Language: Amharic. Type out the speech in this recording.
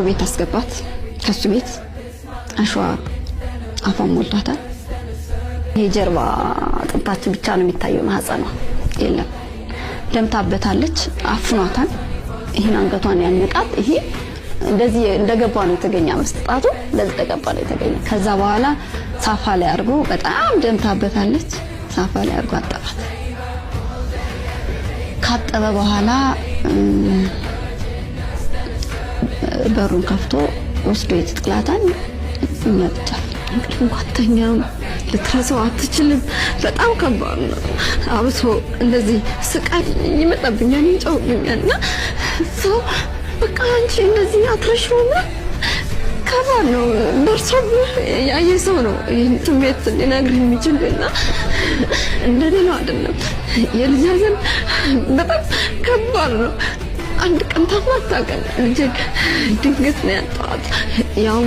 ቤት አስገባት። ከሱ ቤት አሸዋ አፏን ሞልቷታል። የጀርባ አጥንታችን ብቻ ነው የሚታየው፣ ማህፀኗ የለም። ደምታበታለች፣ አፍኗታል። ይሄን አንገቷን ያነቃት። ይሄ እንደዚህ እንደገባ ነው የተገኘ መስጣቱ፣ እንደዚህ ተገባ ነው የተገኘ። ከዛ በኋላ ሳፋ ላይ አርጎ በጣም ደምታበታለች። ሳፋ ላይ አርጎ አጠባት። ካጠበ በኋላ በሩን ከፍቶ ወስዶ ይጥላታል። ይመጣል። እንቅልፍ እንኳን ተኛም፣ ልትረሳው አትችልም። በጣም ከባድ ነው። አብሶ እንደዚህ ስቃይ ይመጣብኛል፣ ይጨውብኛልና ሰው በቃ አንቺ እንደዚህ አትረሺውና ከባድ ነው። ደርሶ ያየ ሰው ነው ይህን ስሜት ሊነግር የሚችልና እንደሌላው አይደለም። የልጅ ሐዘን በጣም ከባድ ነው። አንድ ቀን ታማታቀን ልጅ ድንገት ነው ያጣኋት። ያው